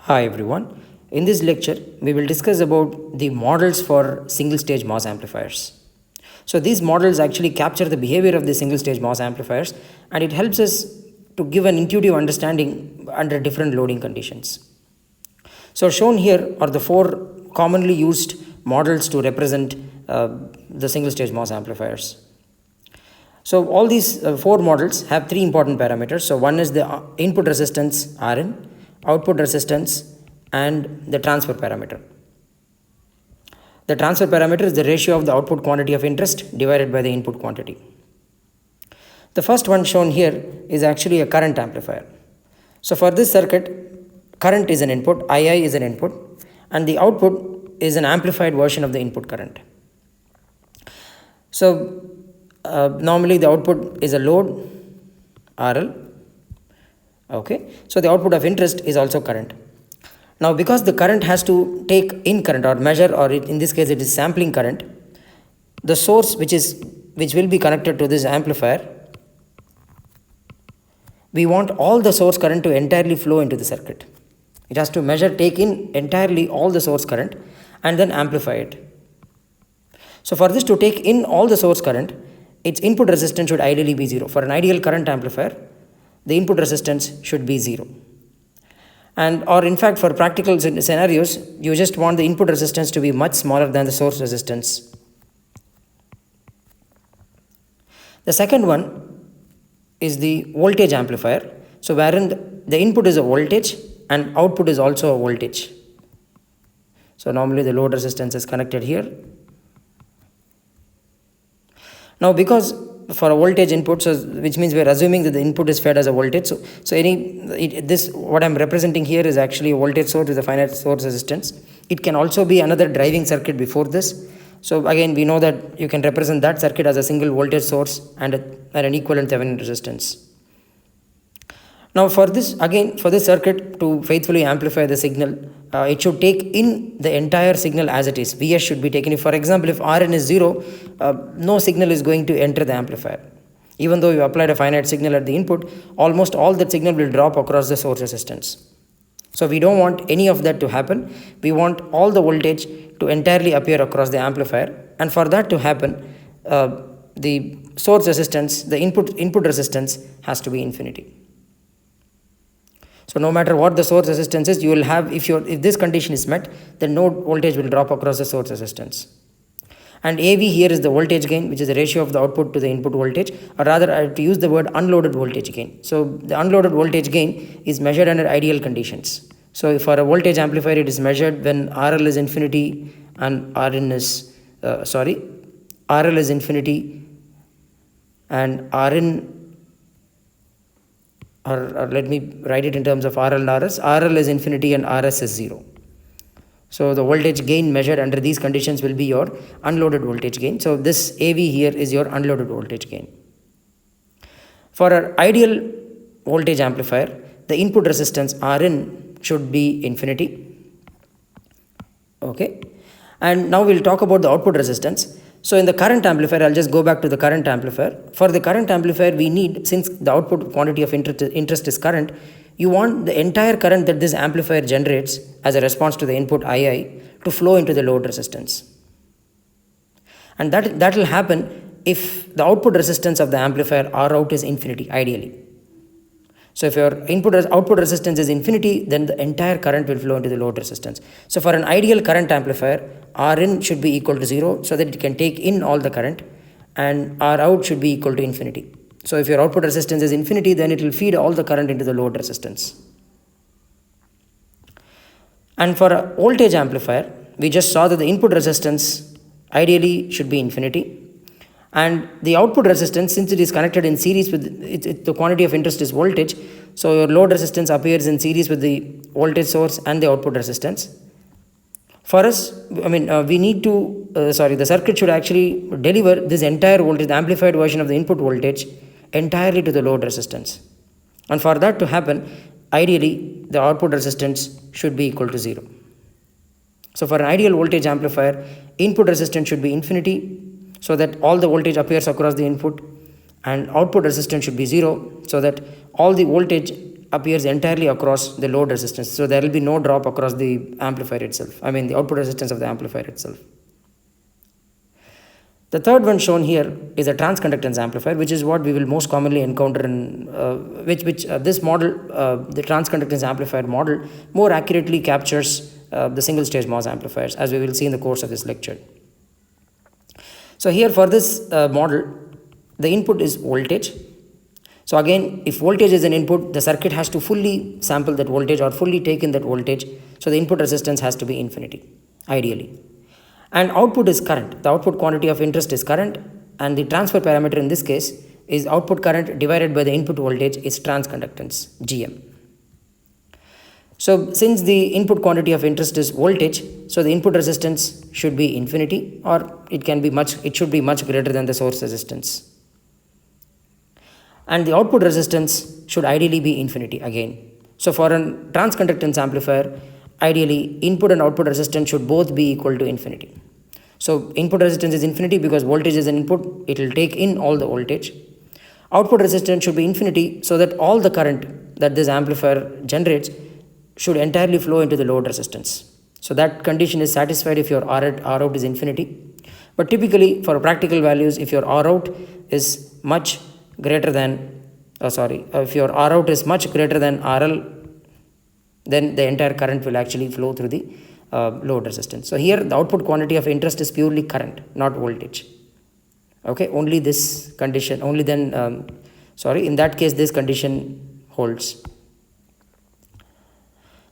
Hi everyone. In this lecture, we will discuss about the models for single stage MOS amplifiers. So these models actually capture the behavior of the single stage MOS amplifiers, and it helps us to give an intuitive understanding under different loading conditions. So shown here are the four commonly used models to represent the single stage MOS amplifiers. So all these four models have three important parameters. So one is the input resistance Rn, output resistance, and the transfer parameter. The transfer parameter is the ratio of the output quantity of interest divided by the input quantity. The first one shown here is actually a current amplifier. So for this circuit, current is an input, II is an input, and the output is an amplified version of the input current. So normally the output is a load, RL. Okay, so the output of interest is also current. Now because the current has to take in current or measure, or in this case it is sampling current, the source which will be connected to this amplifier, we want all the source current to entirely flow into the circuit. It has to measure, take in entirely all the source current and then amplify it. So for this to take in all the source current, its input resistance should ideally be 0. For an ideal current amplifier, the input resistance should be 0. Or in fact, for practical scenarios, you just want the input resistance to be much smaller than the source resistance. The second one is the voltage amplifier. So wherein the input is a voltage and output is also a voltage. So normally the load resistance is connected here. Now because for a voltage input, so which means we are assuming that the input is fed as a voltage. So what I'm representing here is actually a voltage source with a finite source resistance. It can also be another driving circuit before this. So again, we know that you can represent that circuit as a single voltage source and an equivalent Thevenin resistance. Now for this circuit to faithfully amplify the signal, it should take in the entire signal as it is. Vs should be taken. For example, if Rn is 0, no signal is going to enter the amplifier. Even though you applied a finite signal at the input, almost all that signal will drop across the source resistance. So we don't want any of that to happen. We want all the voltage to entirely appear across the amplifier, and for that to happen, the source resistance, the input resistance has to be infinity. So no matter what the source resistance is, you will have, if this condition is met, then no voltage will drop across the source resistance. And AV here is the voltage gain, which is the ratio of the output to the input voltage, or rather I have to use the word unloaded voltage gain. So the unloaded voltage gain is measured under ideal conditions. So for a voltage amplifier, it is measured when RL is infinity and RL is infinity and Rn, or let me write it in terms of RL and RS. RL is infinity and RS is 0. So the voltage gain measured under these conditions will be your unloaded voltage gain. So this AV here is your unloaded voltage gain. For an ideal voltage amplifier, the input resistance Rn should be infinity. Okay. And now we'll talk about the output resistance. So in the current amplifier, I'll just go back to the current amplifier. For the current amplifier, we need, since the output quantity of interest is current, you want the entire current that this amplifier generates as a response to the input II to flow into the load resistance. And that will happen if the output resistance of the amplifier Rout is infinity, ideally. So if your output resistance is infinity, then the entire current will flow into the load resistance. So for an ideal current amplifier, Rn should be equal to 0 so that it can take in all the current, and Rout should be equal to infinity. So if your output resistance is infinity, then it will feed all the current into the load resistance. And for a voltage amplifier, we just saw that the input resistance ideally should be infinity. And the output resistance, since it is connected in series with the quantity of interest is voltage, so your load resistance appears in series with the voltage source and the output resistance. For us, we need to, the circuit should actually deliver this entire voltage, the amplified version of the input voltage, entirely to the load resistance. And for that to happen, ideally, the output resistance should be equal to 0. So for an ideal voltage amplifier, input resistance should be infinity, so that all the voltage appears across the input, and output resistance should be 0 so that all the voltage appears entirely across the load resistance. So there will be no drop across the amplifier itself. I mean the output resistance of the amplifier itself. The third one shown here is a transconductance amplifier, which is what we will most commonly encounter in this model, the transconductance amplifier model, more accurately captures the single stage MOS amplifiers, as we will see in the course of this lecture. So here for this model, the input is voltage. So again, if voltage is an input, the circuit has to fully sample that voltage or fully take in that voltage. So the input resistance has to be infinity, ideally. And output is current. The output quantity of interest is current, and the transfer parameter in this case is output current divided by the input voltage is transconductance, GM. So since the input quantity of interest is voltage, so the input resistance should be infinity, or it should be much greater than the source resistance. And the output resistance should ideally be infinity again. So for a transconductance amplifier, ideally input and output resistance should both be equal to infinity. So input resistance is infinity because voltage is an input, it will take in all the voltage. Output resistance should be infinity so that all the current that this amplifier generates should entirely flow into the load resistance. So that condition is satisfied if your Rout is infinity. But typically for practical values, if your Rout is much greater than, if your Rout is much greater than RL, then the entire current will actually flow through the load resistance. So here the output quantity of interest is purely current, not voltage. Okay, only this condition, only then, in that case this condition holds.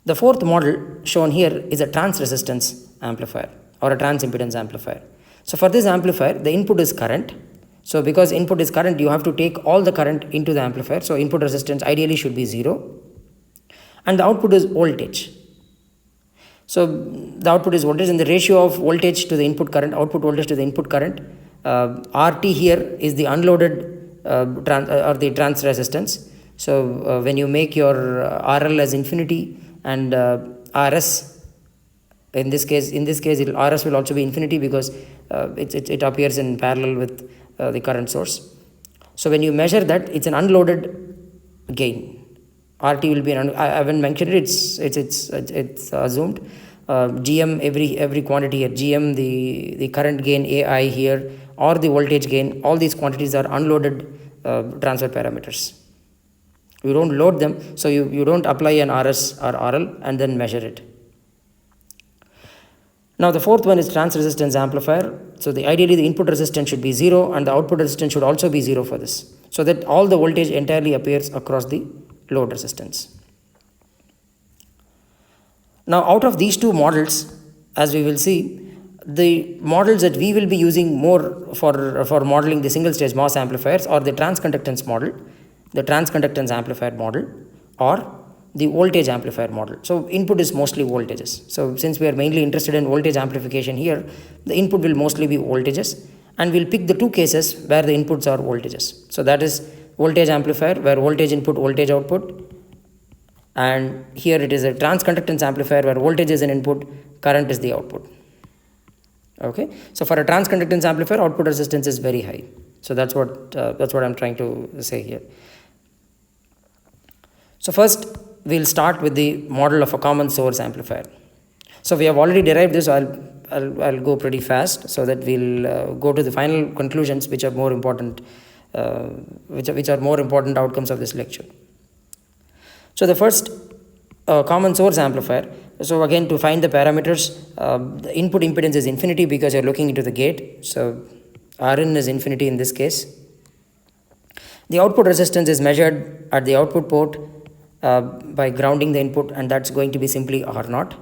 The fourth model shown here is a transresistance amplifier or a transimpedance amplifier. So for this amplifier, the input is current. So because input is current, you have to take all the current into the amplifier. So input resistance ideally should be 0. And the output is voltage. So the output is voltage, and the ratio of voltage to the input current, output voltage to the input current, RT here is the unloaded or the trans resistance. So when you make your RL as infinity and RS, in this case RS will also be infinity because it appears in parallel with the current source. So when you measure that, it's an unloaded gain. RT will be I haven't mentioned it, it's assumed. GM, every quantity here, GM, the current gain AI here, or the voltage gain, all these quantities are unloaded transfer parameters. You don't load them, so you don't apply an RS or RL and then measure it. Now the fourth one is transresistance amplifier. So ideally the input resistance should be 0 and the output resistance should also be 0 for this, so that all the voltage entirely appears across the load resistance. Now out of these two models, as we will see, the models that we will be using more for modeling the single stage MOS amplifiers are the transconductance model, the transconductance amplifier model, or the voltage amplifier model. So input is mostly voltages. So since we are mainly interested in voltage amplification here, the input will mostly be voltages, and we'll pick the two cases where the inputs are voltages. So that is voltage amplifier where voltage input, voltage output, and here it is a transconductance amplifier where voltage is an input, current is the output. Okay, so for a transconductance amplifier, output resistance is very high. So that's what I'm trying to say here. So first we'll start with the model of a common source amplifier. So we have already derived this, so I'll go pretty fast so that we'll go to the final conclusions, which are more important, which are more important outcomes of this lecture. So the first common source amplifier. So again, to find the parameters, the input impedance is infinity because you're looking into the gate. So Rn is infinity in this case. The output resistance is measured at the output port by grounding the input, and that's going to be simply R0.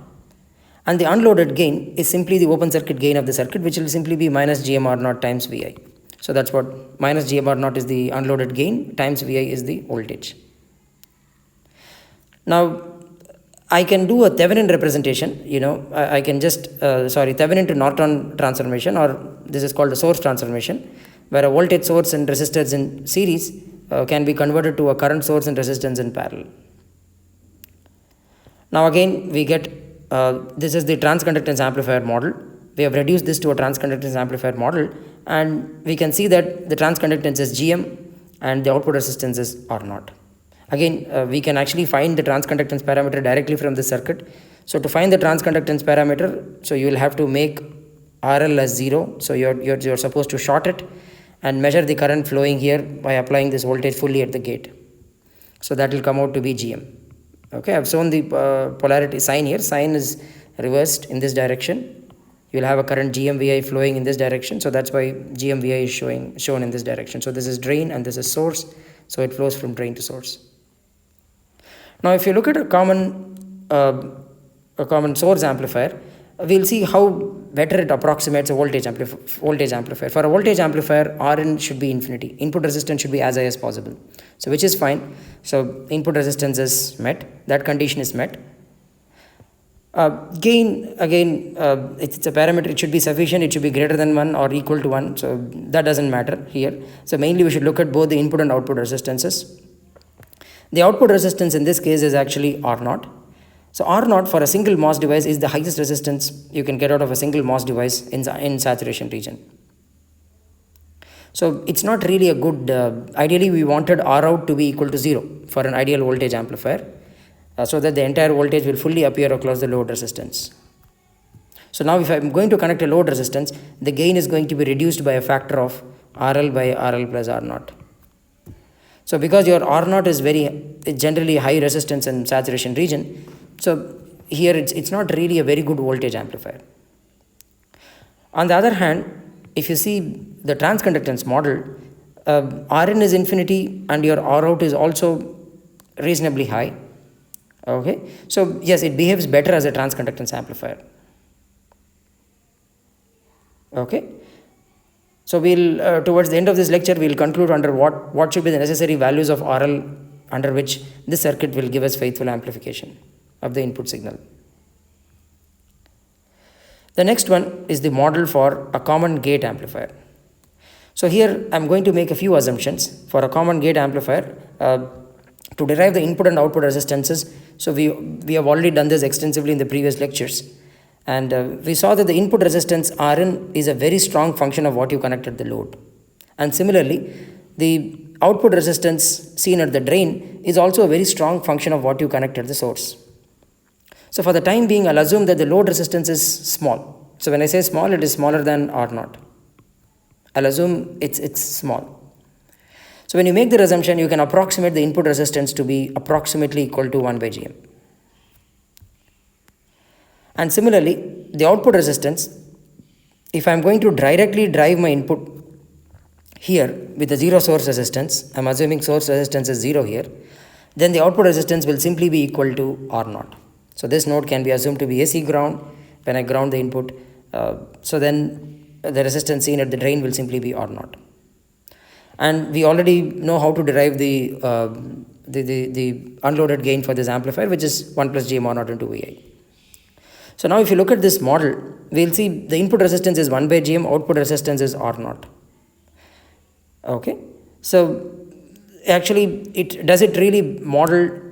And the unloaded gain is simply the open circuit gain of the circuit, which will simply be minus GMR0 times Vi. So that's what minus GMR0 is the unloaded gain times Vi is the voltage. Now I can do a Thevenin representation, I can just, Thevenin to Norton transformation, or this is called a source transformation, where a voltage source and resistors in series can be converted to a current source and resistance in parallel. Now again we get, this is the transconductance amplifier model. We have reduced this to a transconductance amplifier model, and we can see that the transconductance is GM and the output resistance is R0. Again, we can actually find the transconductance parameter directly from this circuit. So to find the transconductance parameter, so you will have to make RL as 0. So you're supposed to short it and measure the current flowing here by applying this voltage fully at the gate. So that will come out to be GM. Okay, I've shown the polarity sign here. Sign is reversed in this direction. You will have a current GMVI flowing in this direction. So that's why GMVI is shown in this direction. So this is drain and this is source. So it flows from drain to source. Now if you look at a common source amplifier, we'll see how better it approximates a voltage amplifier. For a voltage amplifier, Rn should be infinity. Input resistance should be as high as possible. So which is fine. So input resistance is met. That condition is met. Gain, again, it's a parameter. It should be sufficient. It should be greater than 1 or equal to 1. So that doesn't matter here. So mainly we should look at both the input and output resistances. The output resistance in this case is actually R0. So R0 for a single MOS device is the highest resistance you can get out of a single MOS device in saturation region. So it's not really a good, ideally we wanted R out to be equal to 0 for an ideal voltage amplifier, so that the entire voltage will fully appear across the load resistance. So now if I'm going to connect a load resistance, the gain is going to be reduced by a factor of RL by RL plus R0. So because your R0 is generally high resistance in saturation region, so here it's not really a very good voltage amplifier. On the other hand, if you see the transconductance model, Rn is infinity and your R out is also reasonably high. Okay, so yes, it behaves better as a transconductance amplifier. Okay, so we'll towards the end of this lecture we'll conclude under what should be the necessary values of RL under which this circuit will give us faithful amplification of the input signal. The next one is the model for a common gate amplifier. So here I'm going to make a few assumptions for a common gate amplifier to derive the input and output resistances. So we have already done this extensively in the previous lectures, and we saw that the input resistance Rn is a very strong function of what you connected the load, and similarly the output resistance seen at the drain is also a very strong function of what you connected the source. So for the time being, I'll assume that the load resistance is small. So when I say small, it is smaller than R0. I'll assume it's small. So when you make the assumption, you can approximate the input resistance to be approximately equal to 1 by Gm. And similarly, the output resistance, if I'm going to directly drive my input here with a 0 source resistance, I'm assuming source resistance is 0 here, then the output resistance will simply be equal to R0. So this node can be assumed to be AC ground when I ground the input. So then the resistance seen at the drain will simply be R0. And we already know how to derive the unloaded gain for this amplifier, which is 1 plus Gm R0 into Vi. So now if you look at this model, we'll see the input resistance is 1 by Gm, output resistance is R0. Okay, so actually does it really model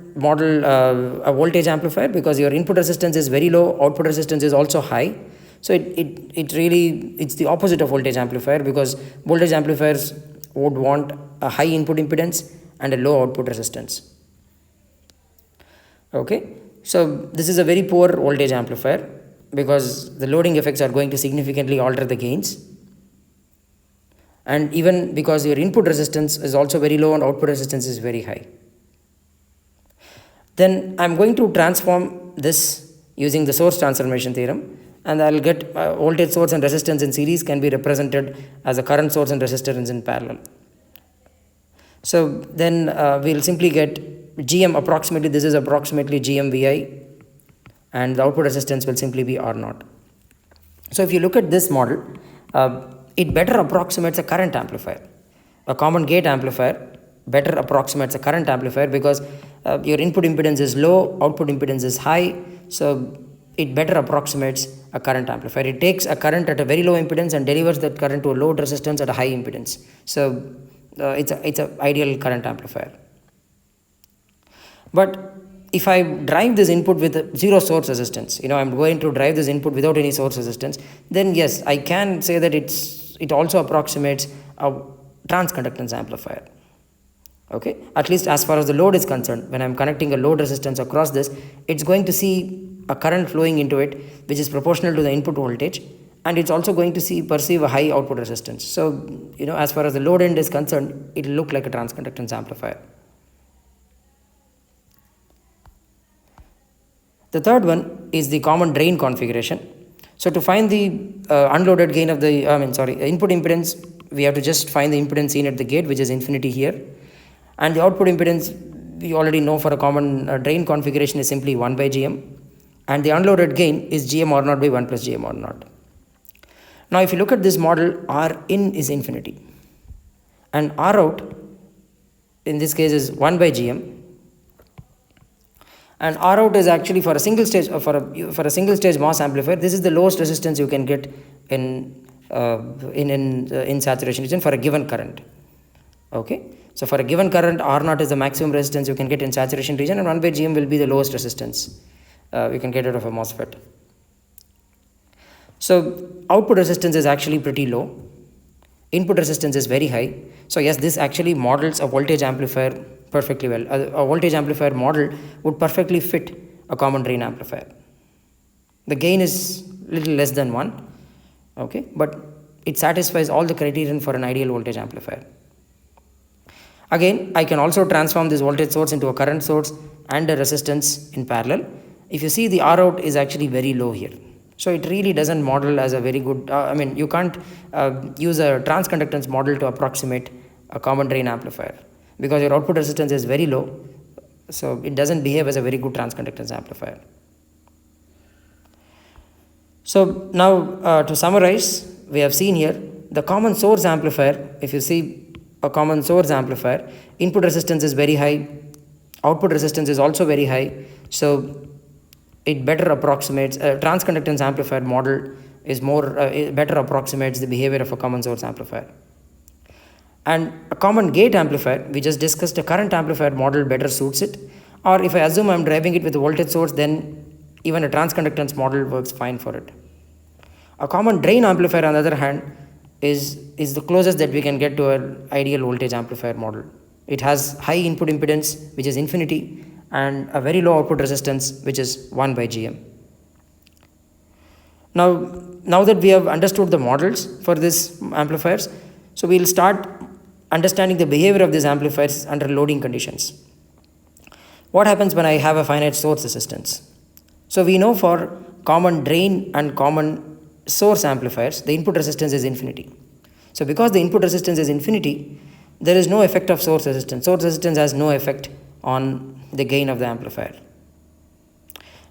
a voltage amplifier, because your input resistance is very low, output resistance is also high. So it's the opposite of voltage amplifier, because voltage amplifiers would want a high input impedance and a low output resistance. Okay, so this is a very poor voltage amplifier because the loading effects are going to significantly alter the gains, and even because your input resistance is also very low and output resistance is very high. Then I'm going to transform this using the source transformation theorem, and I'll get voltage source and resistance in series can be represented as a current source and resistance in parallel. So then we'll simply get Gm approximately, this is approximately GMVI, and the output resistance will simply be R0. So if you look at this model, it better approximates a current amplifier. A common gate amplifier better approximates a current amplifier because your input impedance is low, output impedance is high, so it better approximates a current amplifier. It takes a current at a very low impedance and delivers that current to a load resistance at a high impedance. So it's an ideal current amplifier. But if I drive this input with a 0 source resistance, I'm going to drive this input without any source resistance, then yes, I can say that it also approximates a transconductance amplifier. Okay, at least as far as the load is concerned, when I'm connecting a load resistance across this, it's going to see a current flowing into it which is proportional to the input voltage, and it's also going to perceive a high output resistance. So, as far as the load end is concerned, it will look like a transconductance amplifier. The third one is the common drain configuration. So to find the unloaded gain of the input impedance, we have to just find the impedance seen at the gate, which is infinity here, and the output impedance we already know for a common drain configuration is simply 1 by Gm, and the unloaded gain is Gm R naught by 1 plus Gm R naught. Now if you look at this model, R in is infinity and R out in this case is 1 by Gm, and R out is actually for a single stage for a single stage MOS amplifier. This is the lowest resistance you can get in saturation region for a given current. Okay, so for a given current, R naught is the maximum resistance you can get in saturation region, and 1 by Gm will be the lowest resistance we can get out of a MOSFET. So output resistance is actually pretty low, input resistance is very high. So yes, this actually models a voltage amplifier perfectly well. A voltage amplifier model would perfectly fit a common drain amplifier. The gain is little less than 1, okay, but it satisfies all the criterion for an ideal voltage amplifier. Again, I can also transform this voltage source into a current source and a resistance in parallel. If you see, the R out is actually very low here. So it really doesn't model as a very good, you can't use a transconductance model to approximate a common drain amplifier because your output resistance is very low. So it doesn't behave as a very good transconductance amplifier. So now to summarize, we have seen here the common source amplifier. If you see a common source amplifier, input resistance is very high, output resistance is also very high. So it better approximates transconductance amplifier model is more better approximates the behavior of a common source amplifier. And a common gate amplifier, we just discussed, a current amplifier model better suits it. Or if I assume I'm driving it with a voltage source, then even a transconductance model works fine for it. A common drain amplifier, on the other hand, is the closest that we can get to an ideal voltage amplifier model. It has high input impedance, which is infinity, and a very low output resistance, which is 1 by Gm. Now that we have understood the models for these amplifiers, so we'll start understanding the behavior of these amplifiers under loading conditions. What happens when I have a finite source resistance? So we know for common drain and common source amplifiers, the input resistance is infinity. So because the input resistance is infinity, there is no effect of source resistance. Source resistance has no effect on the gain of the amplifier,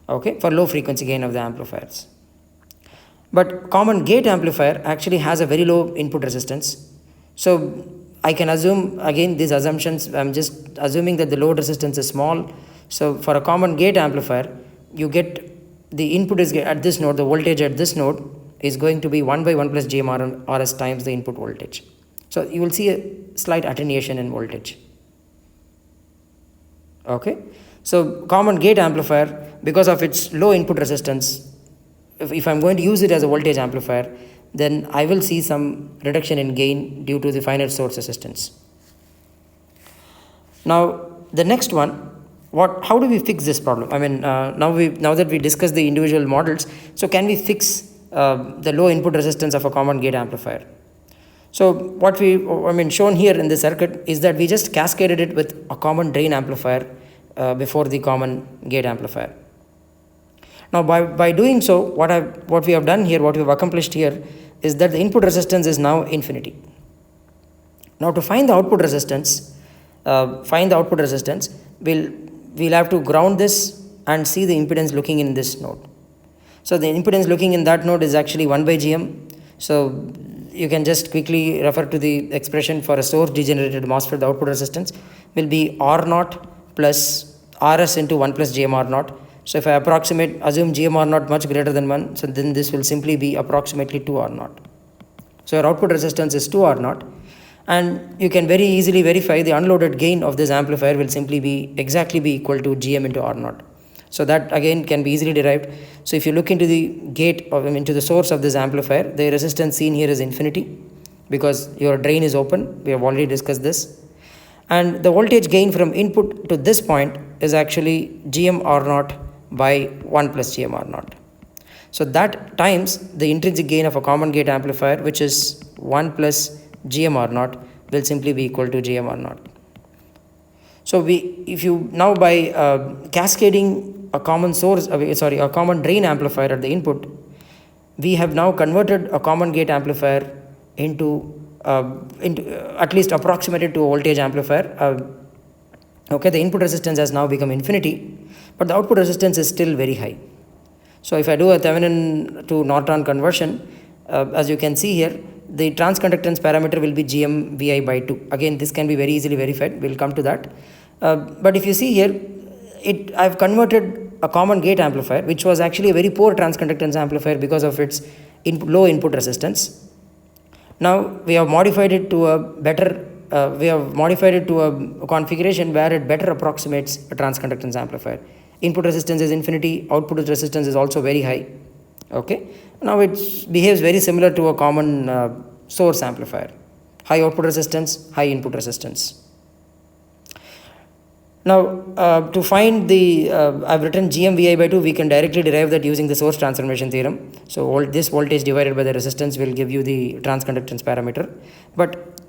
okay, for low frequency gain of the amplifiers. But common gate amplifier actually has a very low input resistance. So I can assume, again, these assumptions, I'm just assuming that the load resistance is small. So for a common gate amplifier, you get the input is at this node, the voltage at this node is going to be 1 by 1 plus Gm Rs times the input voltage. So you will see a slight attenuation in voltage. Okay, so common gate amplifier, because of its low input resistance, if I'm going to use it as a voltage amplifier, then I will see some reduction in gain due to the finite source resistance. Now the next one, how do we fix this problem? I mean, now that we discussed the individual models, so can we fix the low input resistance of a common gate amplifier? So what shown here in the circuit is that we just cascaded it with a common drain amplifier before the common gate amplifier. Now by doing so, what we have done here, what we have accomplished here, is that the input resistance is now infinity. Now to find the output resistance, we'll have to ground this and see the impedance looking in this node. So the impedance looking in that node is actually 1 by Gm. So you can just quickly refer to the expression for a source degenerated MOSFET. The output resistance will be R naught plus Rs into 1 plus Gm R naught. So if I assume Gm R naught much greater than 1, so then this will simply be approximately 2 R naught. So your output resistance is 2 R naught, and you can very easily verify the unloaded gain of this amplifier will simply be exactly equal to Gm into R naught. So that again can be easily derived. So if you look into the gate into the source of this amplifier, the resistance seen here is infinity because your drain is open. We have already discussed this. And the voltage gain from input to this point is actually Gm R naught by 1 plus Gm R naught. So that times the intrinsic gain of a common gate amplifier, which is 1 plus Gm R naught, will simply be equal to Gm R naught. So if you now by cascading a common a common drain amplifier at the input, we have now converted a common gate amplifier into at least approximated to a voltage amplifier. Okay, the input resistance has now become infinity, but the output resistance is still very high. So if I do a Thevenin to Norton conversion, as you can see here, the transconductance parameter will be Gm Vi by 2. Again, this can be very easily verified. We'll come to that. But if you see here, I've converted a common gate amplifier, which was actually a very poor transconductance amplifier because of its low input resistance. Now we have modified it to a better, a configuration where it better approximates a transconductance amplifier. Input resistance is infinity, output resistance is also very high. Okay, now it behaves very similar to a common source amplifier. High output resistance, high input resistance. Now to find the, I've written Gm Vi by 2, we can directly derive that using the source transformation theorem. So this voltage divided by the resistance will give you the transconductance parameter. But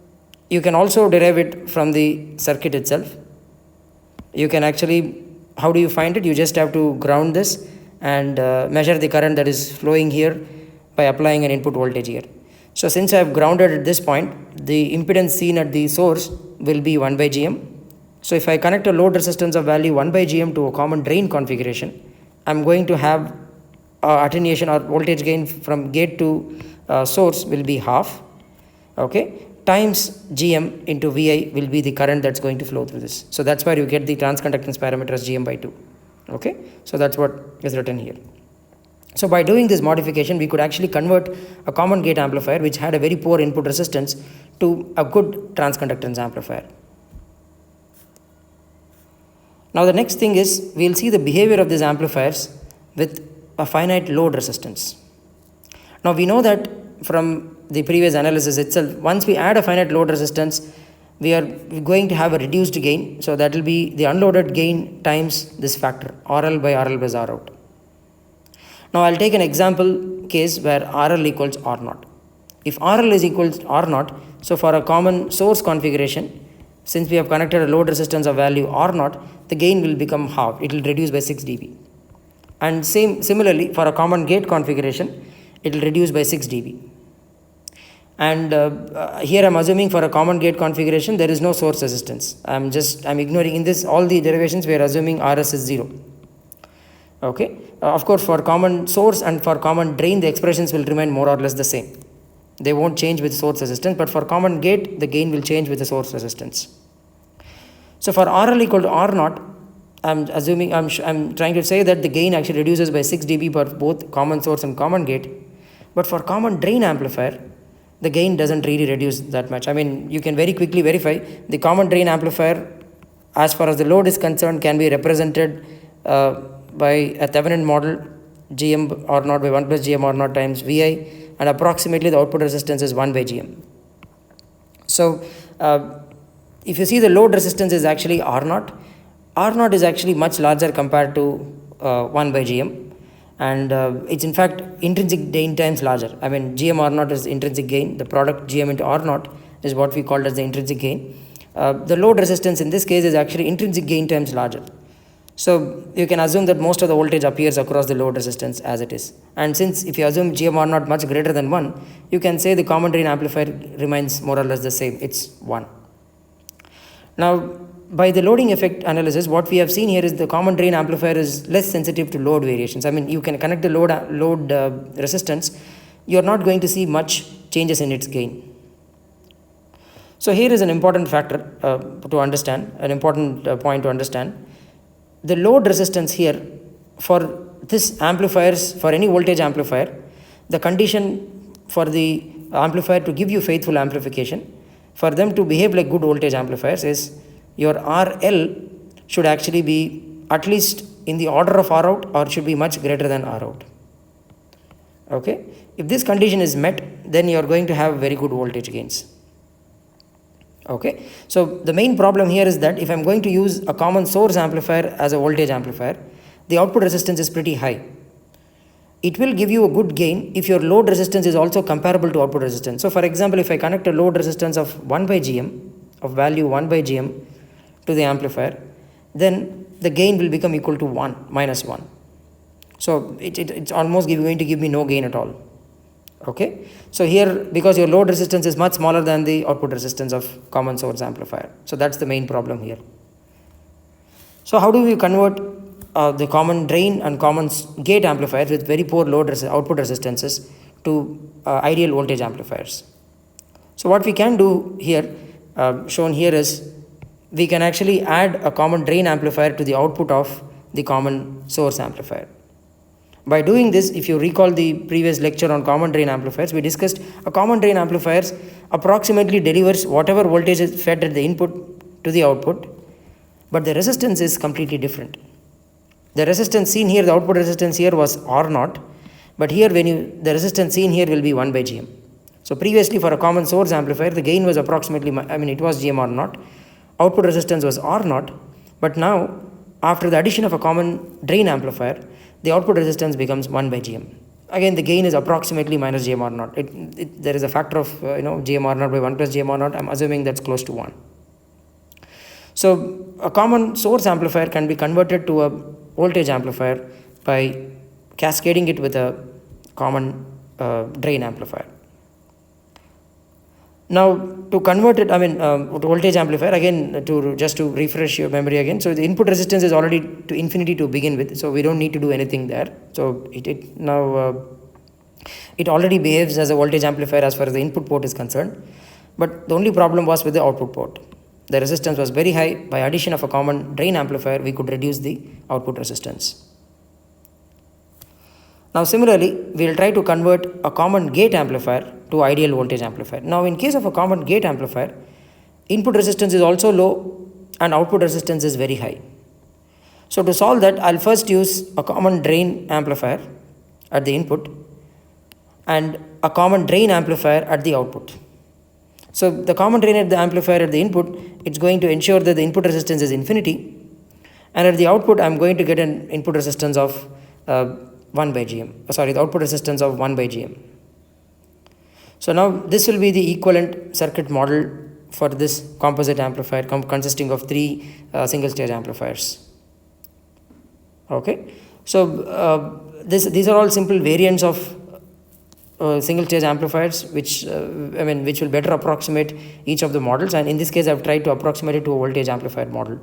you can also derive it from the circuit itself. You can actually, how do you find it? You just have to ground this and measure the current that is flowing here by applying an input voltage here. So since I have grounded at this point, the impedance seen at the source will be 1 by Gm. So if I connect a load resistance of value 1 by Gm to a common drain configuration, I'm going to have attenuation or voltage gain from gate to source will be half, okay, times Gm into Vi will be the current that's going to flow through this. So that's where you get the transconductance parameter as Gm by 2, okay. So that's what is written here. So by doing this modification, we could actually convert a common gate amplifier which had a very poor input resistance to a good transconductance amplifier. Now the next thing is, we'll see the behavior of these amplifiers with a finite load resistance. Now we know that from the previous analysis itself, once we add a finite load resistance, we are going to have a reduced gain. So that will be the unloaded gain times this factor, RL by RL plus R out. Now I'll take an example case where RL equals R naught. If RL is equal to R naught, so for a common source configuration, since we have connected a load resistance of value R naught, the gain will become half. It will reduce by 6 dB. And similarly, for a common gate configuration, it will reduce by 6 dB. And here I'm assuming for a common gate configuration, there is no source resistance. I'm ignoring in this, all the derivations, we are assuming RS is 0. Okay. Of course, for common source and for common drain, the expressions will remain more or less the same. They won't change with source resistance, but for common gate, the gain will change with the source resistance. So for RL equal to R naught, I'm trying to say that the gain actually reduces by 6 dB for both common source and common gate. But for common drain amplifier, the gain doesn't really reduce that much. I mean, you can very quickly verify the common drain amplifier, as far as the load is concerned, can be represented by a Thevenin model, Gm R naught by 1 plus Gm R naught times Vi, and approximately the output resistance is 1 by Gm. So if you see, the load resistance is actually R naught. R naught is actually much larger compared to 1 by Gm, and it's in fact intrinsic gain times larger. I mean, Gm R naught is intrinsic gain, the product Gm into R naught is what we called as the intrinsic gain. The load resistance in this case is actually intrinsic gain times larger. So you can assume that most of the voltage appears across the load resistance as it is. And since if you assume Gm R naught much greater than 1, you can say the common drain amplifier remains more or less the same, it's 1. Now by the loading effect analysis, what we have seen here is the common drain amplifier is less sensitive to load variations. I mean, you can connect the load resistance, you are not going to see much changes in its gain. So here is an important factor to understand, an important point to understand. The load resistance here for this amplifiers, for any voltage amplifier, the condition for the amplifier to give you faithful amplification, for them to behave like good voltage amplifiers, is your RL should actually be at least in the order of R out, or should be much greater than R out. Okay. If this condition is met, then you are going to have very good voltage gains. Okay, so the main problem here is that if I'm going to use a common source amplifier as a voltage amplifier, the output resistance is pretty high. It will give you a good gain if your load resistance is also comparable to output resistance. So for example, if I connect a load resistance of 1 by gm, of value 1 by gm to the amplifier, then the gain will become equal to 1 minus 1. So it's almost going to give me no gain at all. Okay, so here, because your load resistance is much smaller than the output resistance of common source amplifier, so that's the main problem here. So how do we convert the common drain and common gate amplifiers with very poor output resistances to ideal voltage amplifiers? So what we can do here, shown here, is we can actually add a common drain amplifier to the output of the common source amplifier. By doing this, if you recall the previous lecture on common drain amplifiers, we discussed a common drain amplifiers approximately delivers whatever voltage is fed at the input to the output, but the resistance is completely different. The resistance seen here, the output resistance here was R0, but here the resistance seen here will be 1 by gm. So previously for a common source amplifier, the gain was approximately, it was gm R0, output resistance was R0, but now after the addition of a common drain amplifier, the output resistance becomes 1 by gm. Again, the gain is approximately minus gm R0. There is a factor of gm R0 by 1 plus gm R0. I'm assuming that's close to 1. So a common source amplifier can be converted to a voltage amplifier by cascading it with a common drain amplifier. Now to convert it, to voltage amplifier, again, just to refresh your memory again, so the input resistance is already to infinity to begin with, so we don't need to do anything there. So it already behaves as a voltage amplifier as far as the input port is concerned, but the only problem was with the output port. The resistance was very high. By addition of a common drain amplifier, we could reduce the output resistance. Now similarly, we will try to convert a common gate amplifier to ideal voltage amplifier. Now in case of a common gate amplifier, input resistance is also low and output resistance is very high. So to solve that, I'll first use a common drain amplifier at the input and a common drain amplifier at the output. So the common drain at the amplifier at the input, it's going to ensure that the input resistance is infinity, and at the output I'm going to get an input resistance of 1 by gm, the output resistance of 1 by gm. So now this will be the equivalent circuit model for this composite amplifier consisting of 3 single stage amplifiers. Okay, so these are all simple variants of single stage amplifiers which will better approximate each of the models, and in this case I've tried to approximate it to a voltage amplifier model.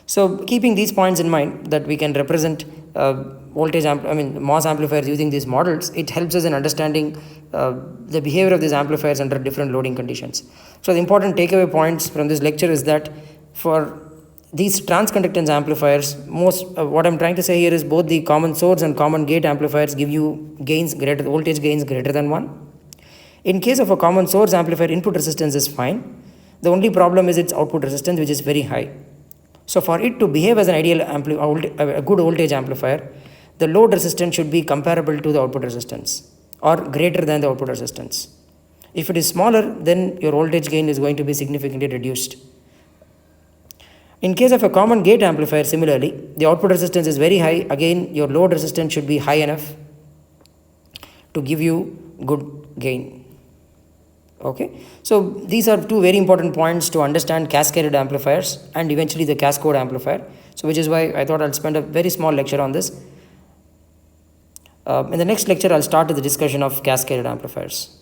So keeping these points in mind, that we can represent MOS amplifiers using these models, it helps us in understanding the behavior of these amplifiers under different loading conditions. So the important takeaway points from this lecture is that for these transconductance amplifiers, what I'm trying to say here is both the common source and common gate amplifiers give you voltage gains greater than 1. In case of a common source amplifier, input resistance is fine. The only problem is its output resistance, which is very high. So for it to behave as an ideal a good voltage amplifier, the load resistance should be comparable to the output resistance or greater than the output resistance. If it is smaller, then your voltage gain is going to be significantly reduced. In case of a common gate amplifier, similarly, the output resistance is very high. Again, your load resistance should be high enough to give you good gain. Okay, so these are 2 very important points to understand cascaded amplifiers and eventually the cascode amplifier. So which is why I thought I'll spend a very small lecture on this. In the next lecture, I'll start with the discussion of cascaded amplifiers.